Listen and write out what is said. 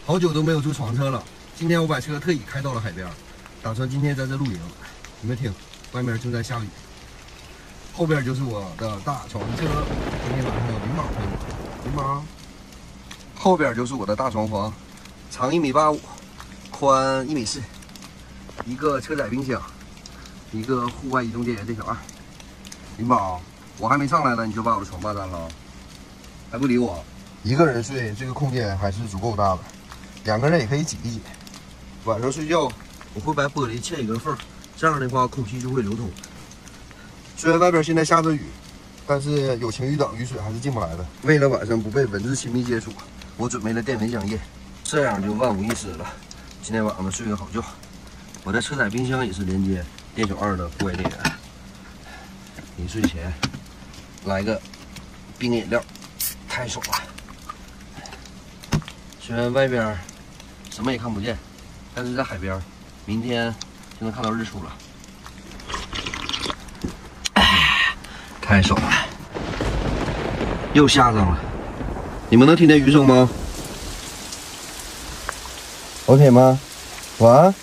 好久都没有坐床车了，今天我把车特意开到了海边，打算今天在这露营。你们听，外面正在下雨，后边就是我的大床车。今天晚上有领导陪我，领导。后边就是我的大床房，长1.85米，宽1.4米，一个车载冰箱，一个户外移动电源电小二。领宝，我还没上来呢，你就把我的床霸占了，还不理我？一个人睡，这个空间还是足够大的，两个人也可以挤一挤。晚上睡觉，我会把玻璃嵌一个缝，这样的话空气就会流通。虽然外边现在下着雨，但是有晴雨挡，雨水还是进不来的。为了晚上不被蚊子亲密接触，我准备了电蚊香液，这样就万无一失了。今天晚上睡个好觉。我的车载冰箱也是连接电小二的户外电源。临睡前来个冰饮料，太爽了。虽然外边什么也看不见，但是在海边，明天就能看到日出了。太爽了！又下上了，你们能听见雨声吗？OK 吗？晚安。